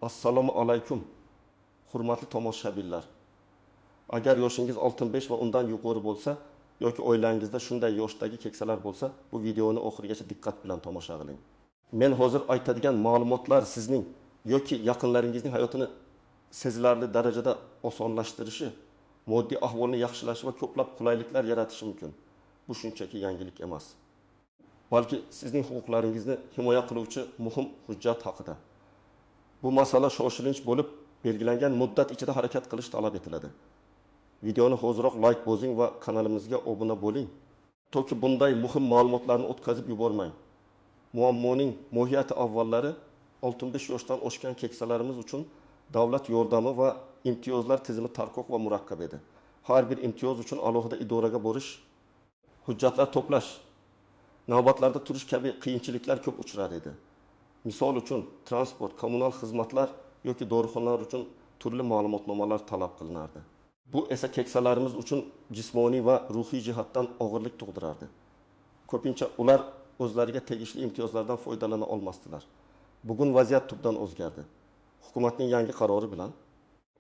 Assalomu alaykum, hurmatli tomoshabinlar. Agar yoshingiz 65 va undan yuqori bo'lsa yoki oilangizda shunday yoshdagi keksalar bo'lsa, bu videoni oxirigacha diqqat bilan tomosha qiling. Men hozir aytadigan ma'lumotlar sizning yoki yaqinlaringizning hayotini sezilarli darajada osonlashtirishi, moddiy ahvolni yaxshilashi va ko'plab qulayliklar yaratishi mumkin. Bu shunchaki yangilik emas. Balki sizning huquqlaringizni himoya qiluvchi muhim hujjat haqida. Bu masala shoshilinch bo'lib, belgilangan muddat ichida harakat qilish talab etiladi. Videoni hoziroq like bosing va kanalimizga obuna bo'ling. Toki bunday muhim ma'lumotlarni o'tkazib yubormang. Muammoning mohiyati avvallari 65 yoshdan oshgan keksalarimiz uchun davlat yordami va imtiyozlar tizimi tarqoq va murakkab edi. Har bir imtiyoz uchun alohida idoraga borish, hujjatlar to'plash, navbatlarda turish kabi qiyinchiliklar ko'p uchrar edi. Misol uchun transport, kommunal xizmatlar yoki dorixonalar uchun turli ma'lumotnomalar talab qilinardi. Bu esa keksalarimiz uchun jismoniy va ruhiy jihatdan og'irlik tug'dirardi. Ko'pincha ular o'zlariga tegishli imtiyozlardan foydalana olmasdilar. Bugun vaziyat tubdan o'zgardi. Hukumatning yangi qarori bilan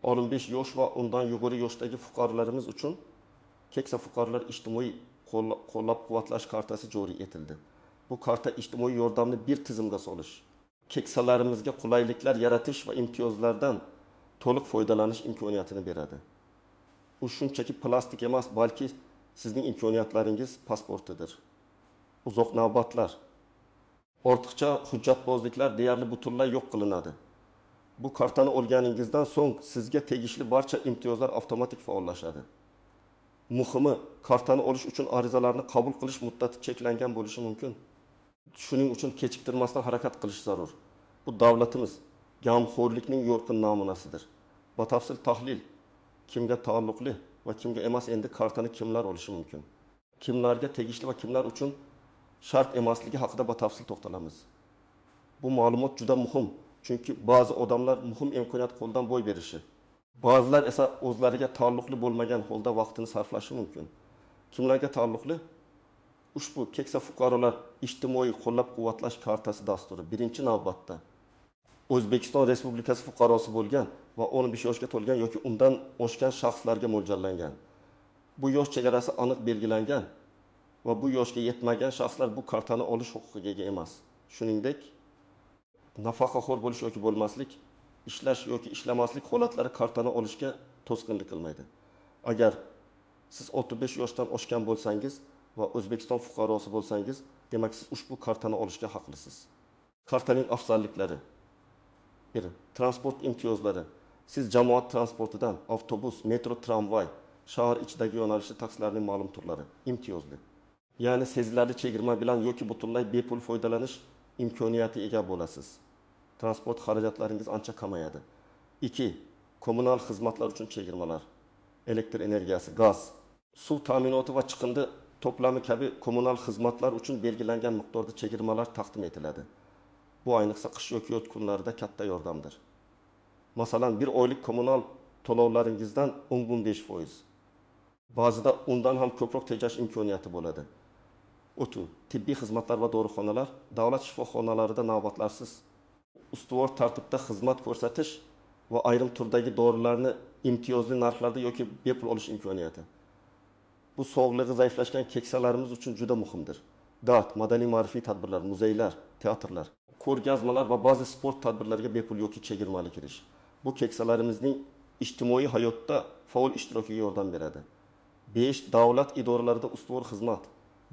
15 yosh va undan yuqori yoshdagi fuqarolarimiz uchun keksa fuqarolar ijtimoiy qo'llab-quvvatlash kartasi joriy etildi. Bu karta ijtimoiy yordamni bir tizimga solish, keksalarimizga qulayliklar yaratish va imtiyozlardan to'liq foydalanish imkoniyatini beradi. Bu shunchaki plastik emas, balki sizning imkoniyatlaringiz pasportidir. Uzoq navbatlar, ortiqcha hujjatbozliklar deyarli butunlay yo'q qilinadi. Bu kartani olganingizdan so'ng sizga tegishli barcha imtiyozlar avtomatik faollashadi. Muhimi, kartani olish uchun arizalarni qabul qilish muddati cheklangan bo'lishi mumkin. Shuning uchun kechiktirmasdan harakat qilish zarur. Bu davlatimiz gamxo'rlikning yorqin namunasidir. Batafsil tahlil, kimga taalluqli va kimga emas, endi kartani kimlar olishi mumkin, kimlarga tegishli va kimlar uchun shart emasligi haqida batafsil to'xtalamiz. Bu ma'lumot juda muhim, chunki ba'zi odamlar muhim imkoniyat qo'ldan boy berishi, ba'zilar esa o'zlariga taalluqli bo'lmagan holda vaqtini sarflashi mumkin. Kimlarga taalluqli? Ushbu keksa fuqarolar ijtimoiy qo'llab-quvvatlash kartasi dasturi birinchi navbatda O'zbekiston Respublikasi fuqarosi bo'lgan va 15 yoshga to'lgan yoki undan oshgan shaxslarga mo'ljallangan. Bu yosh chegarasi aniq belgilangan va bu yoshga yetmagan shaxslar bu kartani olish huquqiga ega emas. Shuningdek, nafaqaxo'r bo'lish yoki bo'lmaslik, ishlash yoki ishlamaslik holatlari kartani olishga to'sqinlik qilmaydi. Agar siz 35 yoshdan oshgan bo'lsangiz va O'zbekiston fuqarosi bo'lsangiz, demak siz ushbu kartani olishga haqlisiz. Kartaning afzalliklari: 1. Transport imtiyozlari. Siz jamoat transportidan avtobus, metro, tramvay, shahar ichidagi yo'nalishli taksilarning ma'lum turlari imtiyozli. Ya'ni sezilarli chegirma bilan yoki butunlay bepul foydalanish imkoniyati ega bo'lasiz. Transport xarajatlaringiz ancha kamayadi. 2. Kommunal xizmatlar uchun chegirmalar. Elektr energiyasi, gaz, suv ta'minoti va chiqindi to'plami kabi kommunal xizmatlar uchun belgilangan miqdorda chegirmalar taqdim etiladi. Bu ayniqsa qish yoki yoz kunlarida katta yordamdir. Masalan, bir oylik kommunal to'lovlaringizdan 10-15%. Ba'zida undan ham ko'proq tejash imkoniyati bo'ladi. O'tu, tibbiy xizmatlar va dorixonalar, davlat shifoxonalarida navbatlarsiz ustuvor tartibda xizmat ko'rsatish va ayrim turdagi dorilarni imtiyozli narxlarda yoki bepul olish imkoniyati. Bu sog'lig'i zaiflashgan keksalarimiz uchun juda muhimdir. Dard, madaniy-ma'rifiy tadbirlar, muzeylar, teatrlar, ko'rgazmalar va ba'zi sport tadbirlariga bepul yoki chegirmali kirish. Bu keksalarimizning ijtimoiy hayotda faol ishtirokiga yordam beradi. 5. Davlat idoralarida ustuvor xizmat,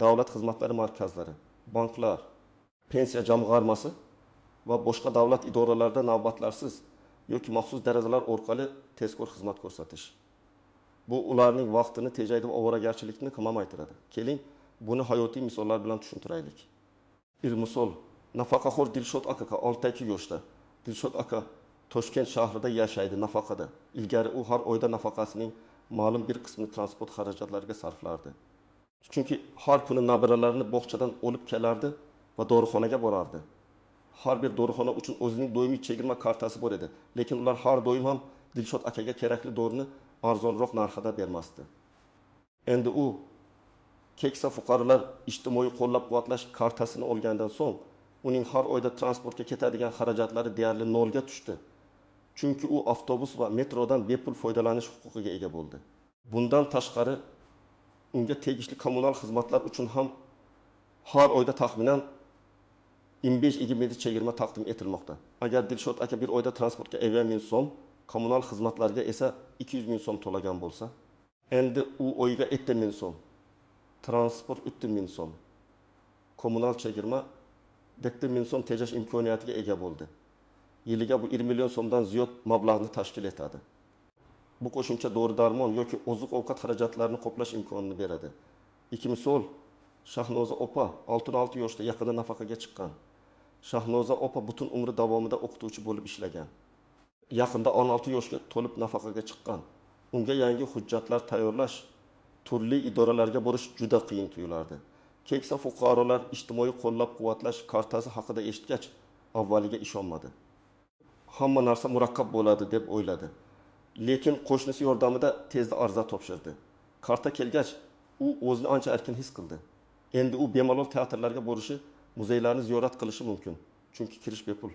davlat xizmatlari markazlari, banklar, pensiya jamg'armasi va boshqa davlat idoralarida navbatlarsiz yoki maxsus derazalar orqali tezkor xizmat ko'rsatish. Bu ularning vaqtini tejaydi va ovoragarchilikni kamaytiradi. Keling, buni hayotiy misollar bilan tushuntiraylik. Bir misol, nafaqaxo'r Dilshod aka 6 yoshda. Dilshod aka Toshkent shahrida yashaydi, nafaqada. Ilgari u har oyda nafaqasining ma'lum bir qismini transport xarajatlariga sarflardi. Chunki har kuni nabiralarini bog'chadan olib kelardi va dorixonaga borardi. Har bir dorixona uchun o'zining doimiy chegirma kartasi bor edi, lekin ular har doim ham Dilshod akaga kerakli dorini arzonroq narxda bermasdi. Endi u keksa fuqarolar ijtimoiy qo'llab-quvvatlash kartasini olgandan so'ng uning har oyda transportga ketadigan xarajatlari deyarli nolga tushdi Chunki u avtobus va metrodan bepul foydalanish huquqiga ega bo'ldi. Bundan tashqari unga tegishli kommunal xizmatlar uchun ham har oyda taxminan 25-27 chegirma taqdim etilmoqda. Agar Dilshod aka bir oyda transportga 50 ming so'm, kommunal xizmatlarga esa 200 ming so'm to'lagan bo'lsa, endi u oyga 70 ming so'm, transport 30 ming so'm, kommunal chegirma 70 ming so'm tejash imkoniyatiga ega bo'ldi. Yiliga bu 20 million so'mdan ziyod mablag'ni tashkil etadi. Bu qo'shimcha dori-darmon yoki oziq-ovqat xarajatlarini qoplash imkonini beradi. Ikki misol, Shahnoza opa 66 yoshda yaqinda nafaqaga chiqqan. Shahnoza opa butun umri davomida o'qituvchi bo'lib ishlagan. Yaqinda 16 yoshga to'lib nafaqaga chiqqan. Unga yangi hujjatlar tayyorlash, turli idoralarga borish juda qiyin tuyulardi. Keksa fuqarolar ijtimoiy qo'llab-quvvatlash kartasi haqida eshitgach, avvaliga ishonmadi. Hamma narsa murakkab bo'ladi deb o'yladi. Lekin qo'shnisi yordamida tezda ariza topshirdi. Karta kelgach, u o'zini ancha erkin his qildi. Endi u bemalol teatrlarga borishi, muzeylarni ziyorat qilishi mumkin. Chunki kirish bepul.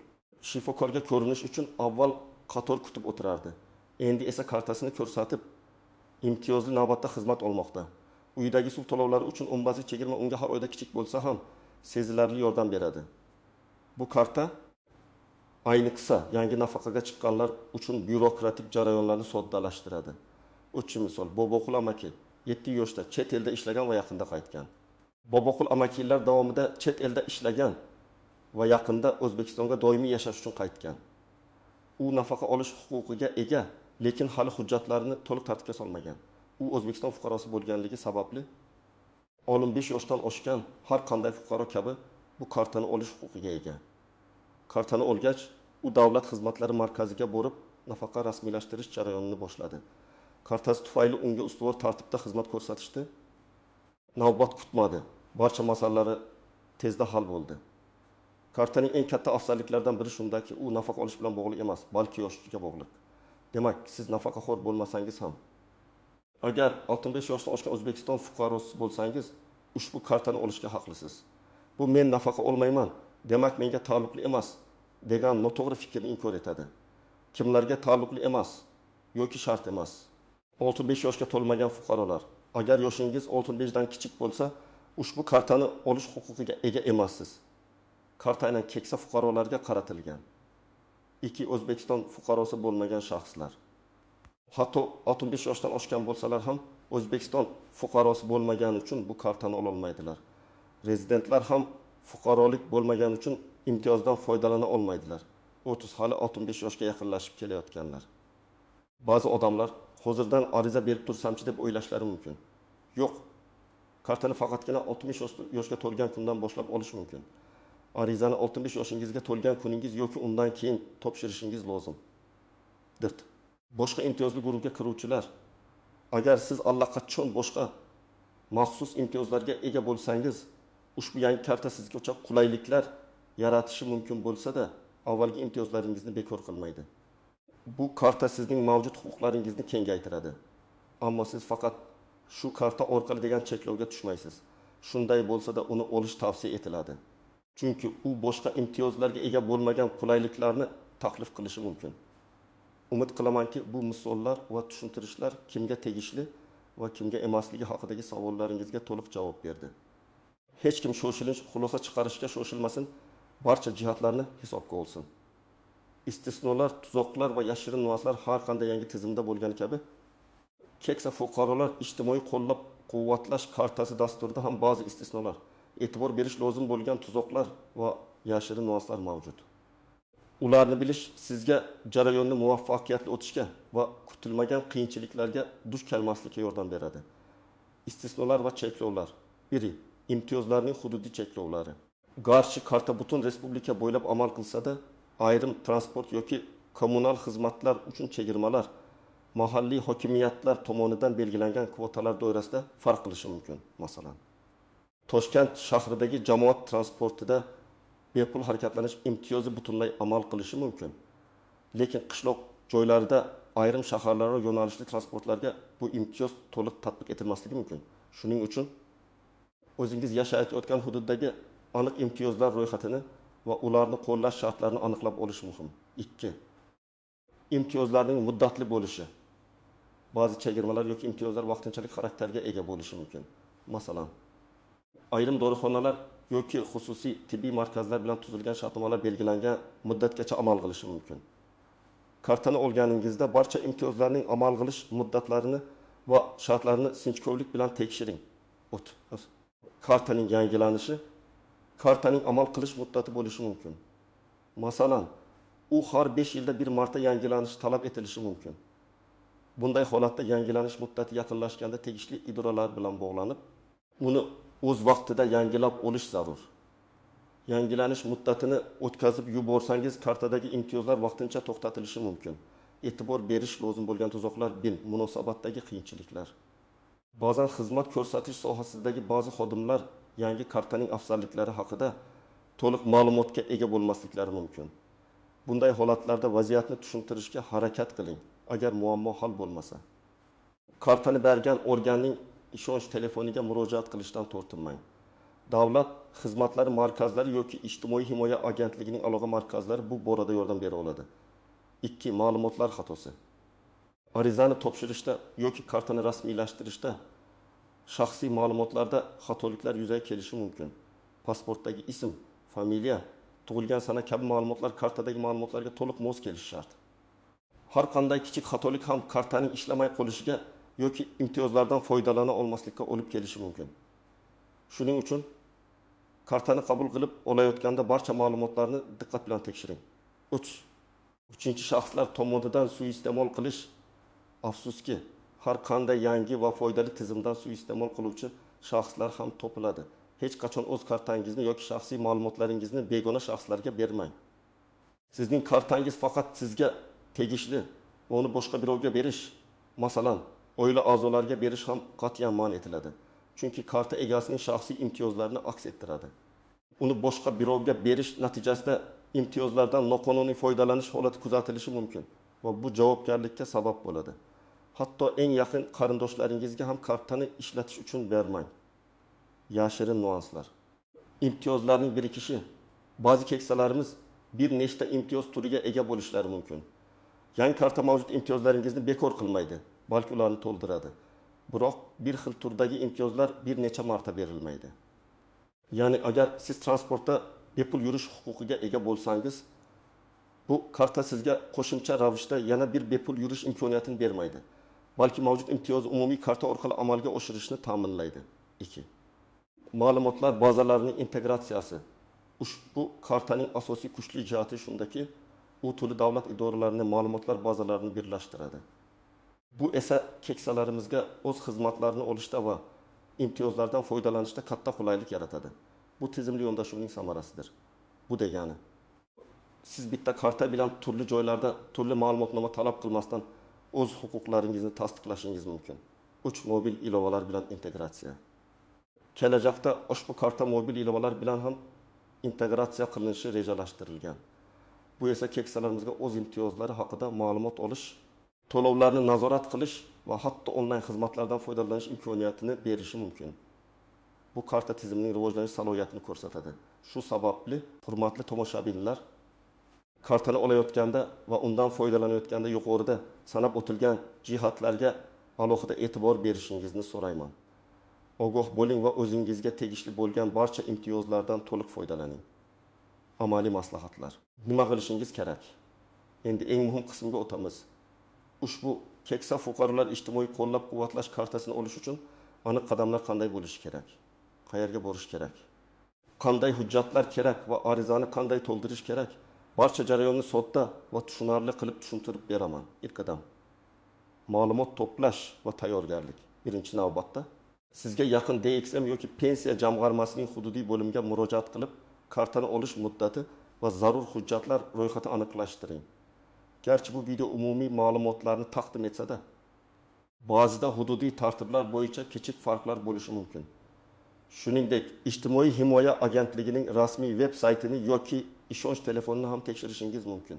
Shifokorga ko'rinish uchun avval qator kutib o'tirardi. Endi esa kartasini ko'rsatib, imtiyozli navbatda xizmat olmoqda. Uyidagi suv to'lovlari uchun ombasi chegirma unga har oyda kichik bo'lsa ham sezilarli yordam beradi. Bu karta ayniqsa yangi nafaqaga chiqqanlar uchun byurokratik jarayonlarni soddalashtiradi. Uchun misol, Boboqul amaki 7 yoshda chet elda ishlagan va yaqinda qaytgan. Boboqul amakilar davomida chet elda ishlagan va yaqinda O'zbekistonga doimiy yashash uchun qaytgan. U nafaqa olish huquqiga ega, lekin hali hujjatlarini to'liq tartibga solmagan. U O'zbekiston fuqarosi bo'lganligi sababli 15 yoshdan oshgan har qanday fuqaro kabi bu kartani olish huquqiga ega. Kartani olgach, u davlat xizmatlari markaziga borib, nafaqa rasmiylashtirish jarayonini boshladi. Kartasi tufayli unga ustuvor tartibda xizmat ko'rsatishdi. Navbat kutmadi. Barcha masalalari tezda hal bo'ldi. Kartaning eng katta afzalliklaridan biri shundaki, u nafaqa olish bilan bog'liq emas, balki yoshlikka bog'liq. Demak, siz nafaqaxo'r bo'lmasangiz ham, agar 65 yoshdan oshgan O'zbekiston fuqarosi bo'lsangiz, ushbu kartani olishga haqlisiz. Bu men nafaqa olmayman, demak menga taalluqli emas degan noto'g'ri fikrni inkor etadi. Kimlarga taalluqli emas yoki shart emas? 65 yoshga to'lmagan fuqarolar, agar yoshingiz 65 dan kichik bo'lsa, ushbu kartani olish huquqiga ega emassiz. Karta aynan keksa fuqarolarga qaratilgan. 2. O'zbekiston fuqarosi bo'lmagan shaxslar. Hatto 65 yoshdan oshgan bo'lsalar ham O'zbekiston fuqarosi bo'lmagani uchun bu kartani ola olmaydilar. Rezidentlar ham fuqarolik bo'lmagani uchun imtiyozdan foydalana olmaydilar. 30 hali 65 yoshga yaqinlashib kelayotganlar. Ba'zi odamlar hozirdan ariza berib tursamchi deb o'ylashlari mumkin. Yo'q. Kartani faqatgina 60 yoshga to'lgan kundan boshlab olish mumkin. Arizani 65 yoshingizga to'lgan kuningiz yoki undan keyin topshirishingiz lozim. Dirt. Boshqa imtiyozli guruhga kiruvchilar, agar siz allaqachon boshqa maxsus imtiyozlarga ega bo'lsangiz, ushbu yangi karta sizga qulayliklar yaratishi mumkin bo'lsa-da, avvalgi imtiyozlaringizni bekor qilmaydi. Bu karta sizning mavjud huquqlaringizni kengaytiradi. Ammo siz faqat shu karta orqali degan cheklovga tushmaysiz. Shunday bo'lsa-da, uni olish tavsiya etiladi. Chunki u boshqa imtiyozlarga ega bo'lmagan qulayliklarni taklif qilishi mumkin. Umid qilamanki, bu misollar va tushuntirishlar kimga tegishli va kimga emasligi haqidagi savollaringizga to'liq javob berdi. Hech kim shoshilish, xulosa chiqarishga shoshilmasin, barcha jihatlarni hisobga olsin. Istisnolar, tuzoqlar va yashirin nuanslar har qanday yangi tizimda bo'lgani kabi, keksa fuqarolar ijtimoiy qo'llab-quvvatlash kartasi dasturida ham ba'zi istisnolar, e'tibor berish lozim bo'lgan tuzoqlar va yashirin nuanslar mavjud. Ularni bilish sizga jarayonni muvaffaqiyatli o'tishga va kutilmagan qiyinchiliklarga duch kelmaslikka yordam beradi. Istisnolar va cheklovlar. 1. Imtiyozlarning hududiy cheklovlari. Garchi karta butun respublika bo'ylab amal qilsa-da, ayrim transport yoki kommunal xizmatlar uchun chegirmalar mahalliy hokimiyatlar tomonidan belgilangan kvotalar doirasida farq qilishi mumkin. Masalan, Toshkent shahridagi jamoat transportida bepul harakatlanish imtiyozi butunlay amal qilishi mumkin. Lekin qishloq joylarida ayrim shaharlar va yo'nalishli transportlarga bu imtiyoz to'liq tatbiq etilmasligi mumkin. Shuning uchun o'zingiz yashayotgan hududdagi aniq imtiyozlar ro'yxatini va ularni qo'llash shartlarini aniqlab olish muhim. 2. imtiyozlarning muddatli bo'lishi. Ba'zi chegirmalar yoki imtiyozlar vaqtinchalik xarakterga ega bo'lishi mumkin. Masalan, ayrim dorixonalar yoki xususiy tibbiy markazlar bilan tuzilgan shartnomalar belgilangan muddatgacha amal qilishi mumkin. Kartani olganingizda barcha imtiyozlarning amal qilish muddatlarini va shartlarini sinchkovlik bilan tekshiring. Kartaning yangilanishi kartaning amal qilish muddati bo'lishi mumkin. Masalan, u har 5 yilda bir marta yangilanishi talab etilishi mumkin. Bunday holatda yangilanish muddati yaqinlashganda tegishli idoralar bilan bog'lanib, uni o'z vaqtida yangilab olish zarur. Yangilanish muddatini o'tkazib yuborsangiz, kartadagi imtiyozlar vaqtincha to'xtatilishi mumkin. E'tibor berish lozim bo'lgan tuzoqlar munosabatdagi qiyinchiliklar. Ba'zan xizmat ko'rsatish sohasidagi ba'zi xodimlar yangi kartaning afzalliklari haqida to'liq ma'lumotga ega bo'lmasliklari mumkin. Bunday holatlarda vaziyatni tushuntirishga harakat qiling, agar muammo hal bo'lmasa. Kartani bergan organning ishonch telefoniga murojaat qilishdan tortinmang. Davlat xizmatlari markazlari yoki ijtimoiy himoya agentligining aloqa markazlari bu borada yordam bera oladi. 2. Ma'lumotlar xatosi. Arizani topshirishda yoki kartani rasmiylashtirishda shaxsiy ma'lumotlarda xatoliklar yuzaga kelishi mumkin. Pasportdagi ism, familiya, tug'ilgan sana kabi ma'lumotlar kartadagi ma'lumotlarga to'liq mos kelishi shart. Har qanday kichik xatolik ham kartaning ishlamay qolishiga yoki imtiyozlardan foydalana olmaslikka olib kelishi mumkin. Shuning uchun kartani qabul qilib olayotganda barcha ma'lumotlarni diqqat bilan tekshiring. 3. Uchinchi shaxslar tomonidan suiiste'mol qilish. Afsuski, har qanday yangi va foydali tizimdan suiiste'mol qiluvchi shaxslar ham topiladi. Hech qachon o'z kartangizni yoki shaxsiy ma'lumotlaringizni begona shaxslarga bermang. Sizning kartangiz faqat sizga tegishli va uni boshqa birovga berish, masalan, oila a'zolariga berish ham qat'iyan man etiladi. Chunki karta egasining shaxsiy imtiyozlarini aks ettiradi. Uni boshqa birovga berish natijasida imtiyozlardan noqonuniy foydalanish holati kuzatilishi mumkin va bu javobgarlikka sabab bo'ladi. Hatto eng yaqin qarindoshlaringizga ham kartani ishlatish uchun bermang. Yashirin nuanslar. Imtiyozlarning birikishi. Ba'zi keksalarimiz bir nechta imtiyoz turiga ega bo'lishlari mumkin. Yangi karta mavjud imtiyozlaringizni bekor qilmaydi, balki ularni to'ldiradi. Biroq bir xil turdagi imtiyozlar bir necha marta berilmaydi. Ya'ni agar siz transportda bepul yurish huquqiga ega bo'lsangiz, bu karta sizga qo'shimcha ravishda yana bir bepul yurish imkoniyatini bermaydi. Balki mavjud imtiyozni umumiy karta orqali amalga oshirishni ta'minlaydi. 2. Ma'lumotlar bazalarining integratsiyasi. Ushbu kartaning asosiy kuchli jihati shundaki, u turli davlat idoralarining ma'lumotlar bazalarini birlashtiradi. Bu esa keksalarimizga o'z xizmatlarini olishda va imtiyozlardan foydalanishda katta qulaylik yaratadi. Bu tizimli yondashuvning samarasidir. Bu degani, siz bitta karta bilan turli joylarda turli ma'lumotnoma talab qilmasdan o'z huquqlaringizni tasdiqlashingiz mumkin. 3. Mobil ilovalar bilan integratsiya. Kelajakda ushbu karta mobil ilovalar bilan ham integratsiya qilinishi rejalashtirilgan. Bu esa keksalarimizga o'z imtiyozlari haqida ma'lumot olish, to'lovlarni nazorat qilish va hatto onlayn xizmatlardan foydalanish imkoniyatini berishi mumkin. Bu karta tizimining rivojlanish salohiyatini ko'rsatadi. Shu sababli, hurmatli tomoshabinlar, kartani olayotganda va undan foydalanayotganda yuqorida sanab o'tilgan jihatlarga alohida e'tibor berishingizni so'rayman. Ogoh bo'ling va o'zingizga tegishli bo'lgan barcha imtiyozlardan to'liq foydalaning. Amaliy maslahatlar. Nima qilishingiz kerak? Endi eng muhim qismga o'tamiz. Ushbu keksa fuqarolar ijtimoiy qo'llab-quvvatlash kartasini olish uchun aniq qadamlar qanday bo'lishi kerak? Qayerga borish kerak? Qanday hujjatlar kerak va arizani qanday to'ldirish kerak? Barcha jarayonni sodda va tushunarli qilib tushuntirib beraman. Ilk qadam ma'lumot to'plash va tayyorgarlik. Birinchi navbatda sizga yaqin DXM yoki pensiya jamg'armasining hududiy bo'limiga murojaat qilib, kartani olish muddati va zarur hujjatlar ro'yxatini aniqlashtiring. Garchi bu video umumiy ma'lumotlarni taqdim etsa-da, ba'zida hududiy tartiblar bo'yicha kichik farqlar bo'lishi mumkin. Shuningdek, ijtimoiy himoya agentligining rasmiy veb-saytini yoki ishonch telefonini ham tekshirishingiz mumkin.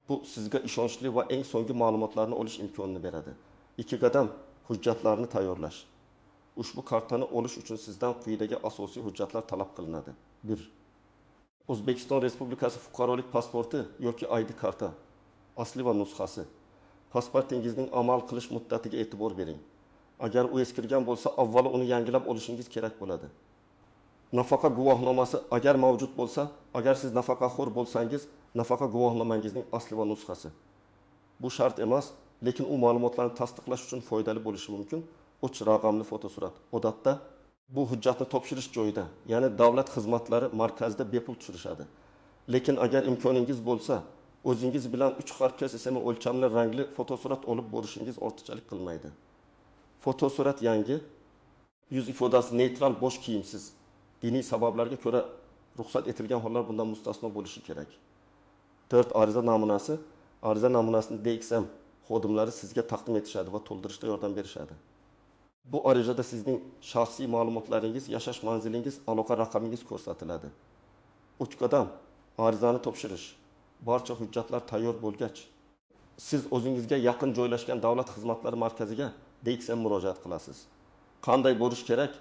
Bu sizga ishonchli va eng so'nggi ma'lumotlarni olish imkonini beradi. 2 qadam hujjatlarni tayyorlash. Ushbu kartani olish uchun sizdan quyidagi asosiy hujjatlar talab qilinadi. 1. O'zbekiston Respublikasi fuqarolik pasporti yoki ID karta. asli va nusxasi. Pasportingizning amal qilish muddatiga e'tibor bering. Agar u eskirgan bo'lsa, avvalo uni yangilab olishingiz kerak bo'ladi. Nafaqa guvohnomasi agar mavjud bo'lsa, agar siz nafaqaxo'r bo'lsangiz, nafaqa guvohnomangizning asli va nusxasi. Bu shart emas, lekin u ma'lumotlarni tasdiqlash uchun foydali bo'lishi mumkin. Uch raqamli fotosurat. Odatda bu hujjatni topshirish joyida, ya'ni davlat xizmatlari markazida bepul tushirishadi. Lekin agar imkoningiz bo'lsa, o'zingiz bilan 3 harfga SSM o'lchamli rangli fotosurat olib borishingiz ortiqchalik qilmaydi. Fotosurat yangi, yuz ifodasi neytral, bosh kiyimsiz. Diniy sabablarga ko'ra ruxsat etilgan hollar bundan mustasno bo'lishi kerak. 4 ariza namunasi. Ariza namunasini DXM xodimlari sizga taqdim etishadi va to'ldirishda yordam berishadi. Bu arizada sizning shaxsiy ma'lumotlaringiz, yashash manzilingiz, aloqa raqamingiz ko'rsatiladi. 3 qadam arizani topshirish. Barcha hujjatlar tayyor bo'lgach, siz o'zingizga yaqin joylashgan davlat xizmatlari markaziga DXM murojaat qilasiz. Qanday bo'lish kerak?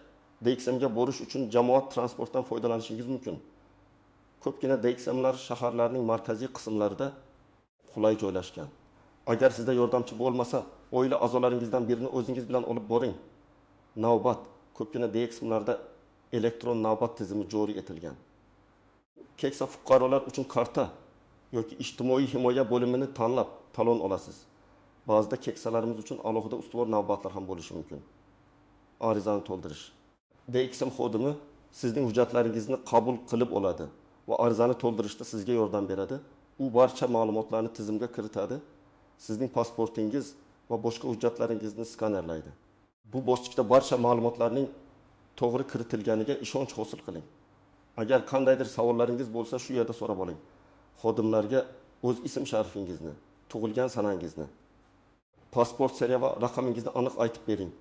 DXMga borish uchun jamoat transportdan foydalanishingiz mumkin. Ko'pgina DXMlar shaharlarning markaziy qismlarida qulay joylashgan. Agar sizda yordamchi bo'lmasa, oila a'zolaringizdan birini o'zingiz bilan olib boring. Navbat, ko'pgina DXMlarda elektron navbat tizimi joriy etilgan. Keksa fuqarolar uchun karta yoki ijtimoiy himoya bo'limini tanlab talon olasiz. Ba'zida keksalarimiz uchun alohida ustuvor navbatlar ham bo'lishi mumkin. Arizani to'ldirish. DXM xodimi sizning hujjatlaringizni qabul qilib oladi va arizani to'ldirishda sizga yordam beradi. U barcha ma'lumotlarni tizimga kiritadi. Sizning pasportingiz va boshqa hujjatlaringizni skanerlaydi. Bu bosqichda barcha ma'lumotlarning to'g'ri kiritilganiga ishonch hosil qiling. Agar qandaydir savollaringiz bo'lsa, shu yerda so'rab oling. Xodimlarga o'z ism-sharifingizni, tug'ilgan sanangizni, pasport seriya va raqamingizni aniq aytib bering.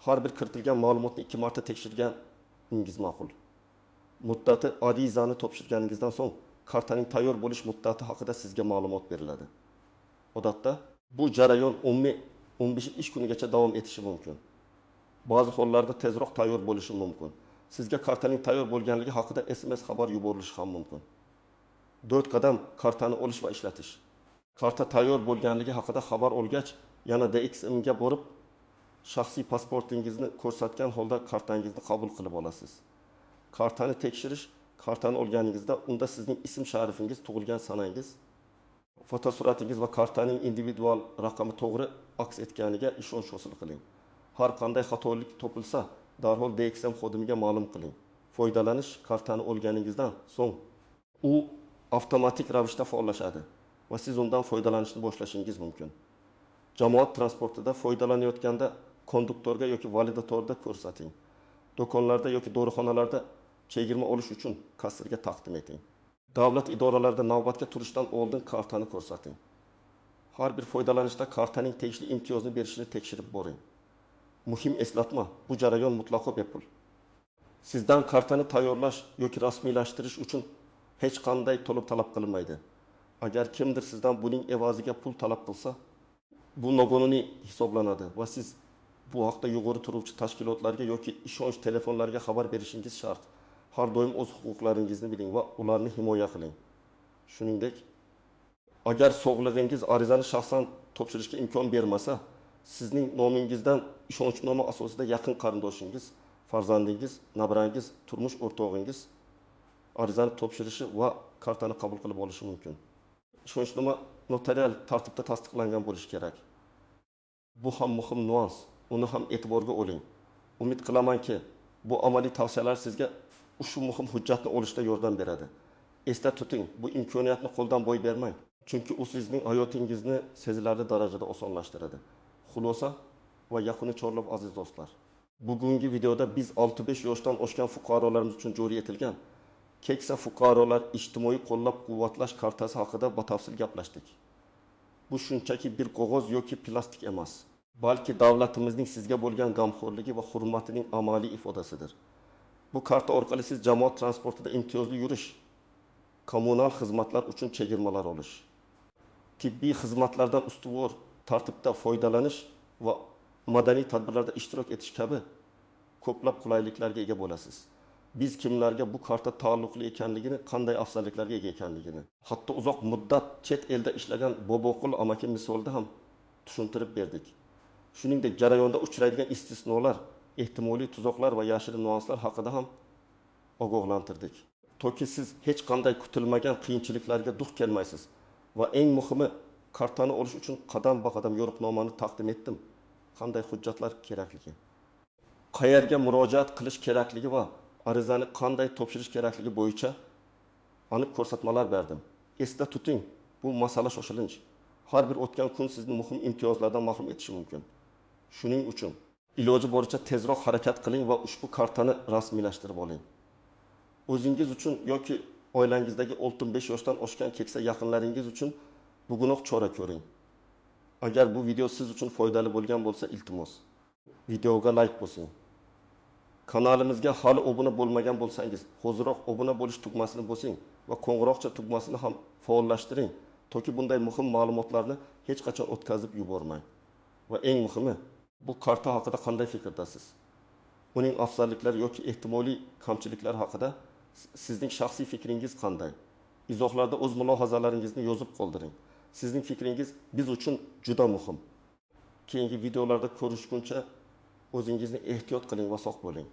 Har bir kiritilgan ma'lumotni 2 marta tekshirganingiz ma'qul. Muddati arizani topshirganingizdan so'ng kartaning tayyor bo'lish muddati haqida sizga ma'lumot beriladi. Odatda bu jarayon 15 ish kunigacha davom etishi mumkin. Ba'zi hollarda tezroq tayyor bo'lishi mumkin. Sizga kartaning tayyor bo'lganligi haqida SMS xabar yuborilishi ham mumkin. 4 qadam kartani olish va ishlatish. Karta tayyor bo'lganligi haqida xabar olgach, yana DXMga borib, shaxsiy pasportingizni ko'rsatgan holda kartangizni qabul qilib olasiz. Kartani tekshirish, kartani olganingizda unda sizning ism-sharifingiz, tug'ilgan sanangiz, fotosuratingiz va kartaning individual raqami to'g'ri aks etganiga ishonch hosil qiling. Har qanday xatolik topilsa, darhol DXM xodimiga ma'lum qiling. Foydalanish kartani olganingizdan so'ng u avtomatik ravishda faollashadi va siz undan foydalanishni boshlashingiz mumkin. Jamoat transportida foydalanayotganda konduktorga yoki validatorda ko'rsating. Do'konlarda yoki dorixonalarda chegirma olish uchun kassirga taqdim eting. Davlat idoralarida navbatga turishdan oldin kartani ko'rsating. Har bir foydalanishda kartaning tegishli imtiyozni berishini tekshirib boring. Muhim eslatma, bu jarayon mutlaqo bepul. Sizdan kartani tayyorlash yoki rasmiylashtirish uchun hech qanday to'lov talab qilinmaydi. Agar kimdir sizdan buning evaziga pul talab qilsa, bu noqonuniy hisoblanadi va siz bu haqda yuqori turuvchi tashkilotlarga yoki ishonch telefonlariga xabar berishingiz shart. Har doim o'z huquqlaringizni biling va ularni himoya qiling. Shuningdek, agar sog'lig'ingiz arizani shaxsan topshirishga imkon bermasa, sizning nomingizdan ishonchnoma asosida yaqin qarindoshingiz, farzandingiz, nabirangiz, turmush o'rtog'ingiz arizani topshirishi va kartani qabul qilib olishi mumkin. Ishonchnoma notarial tartibda tasdiqlangan bo'lishi kerak. Bu ham muhim nuans. Uni ham e'tiborga oling. Umid qilamanki, bu amaliy tavsiyalar sizga ushbu muhim hujjatni olishda yordam beradi. Esda tuting, bu imkoniyatni qo'ldan boy bermang, chunki u sizning hayotingizni sezilarli darajada osonlashtiradi. Xulosa va yakuniy chorlov aziz do'stlar. Bugungi videoda biz 65 yoshdan oshgan fuqarolarimiz uchun joriy etilgan keksa fuqarolar ijtimoiy qo'llab-quvvatlash kartasi haqida batafsil gaplashdik. Bu shunchaki bir qog'oz yoki plastik emas, balki davlatimizning sizga bo'lgan g'amxo'rligi va hurmatining amaliy ifodasidir. Bu karta orqali siz jamoat transportida imtiyozli yurish, kommunal xizmatlar uchun chegirmalar olish, tibbiy xizmatlardan ustuvor tartibda foydalanish va madaniy tadbirlarda ishtirok etish kabi ko'plab qulayliklarga ega bo'lasiz. biz kimlarga bu karta taalluqli ekanligini, qanday afzalliklarga ega ekanligini, hatto uzoq muddat chet elda ishlagan Boboqul amaki misolida ham tushuntirib berdik. Shuningdek, jarayonda uchraydigan istisnolar, ehtimoliy tuzoqlar va yashirin nüanslar haqida ham ogohlantirdik. Toki siz hech qanday kutilmagan qiyinchiliklarga duch kelmaysiz va eng muhimi, kartani olish uchun qadam-baqadam yo'riqnomani taqdim etdim. Qanday hujjatlar kerakligi, qayerga murojaat qilish kerakligi va arizani qanday topshirish kerakligi bo'yicha aniq ko'rsatmalar berdim. Esda tuting, bu masala shoshilinch. Har bir o'tgan kun sizni muhim imtiyozlardan mahrum etishi mumkin. Shuning uchun iloji boricha tezroq harakat qiling va ushbu kartani rasmiylashtirib oling. O'zingiz uchun yoki oilangizdagi 65 yoshdan oshgan keksa yaqinlaringiz uchun bugunoq chora ko'ring. Agar bu video siz uchun foydali bo'lgan bo'lsa, iltimos videoga like bosing. Kanalimizga hali obuna bo'lmagan bo'lsangiz, hoziroq obuna bo'lish tugmasini bosing va qo'ng'iroqcha tugmasini ham faollashtiring, toki bunday muhim ma'lumotlarni hech qachon o'tkazib yubormang. Va eng muhimi, bu karta haqida qanday fikrdasiz? Uning afzalliklari yoki ehtimoliy kamchiliklari haqida sizning shaxsiy fikringiz qanday? Izohlarda o'z mulohazalaringizni yozib qoldiring. Sizning fikringiz biz uchun juda muhim. Keyingi videolarda ko'rishguncha o'zingizni ehtiyot qiling va sog' bo'ling.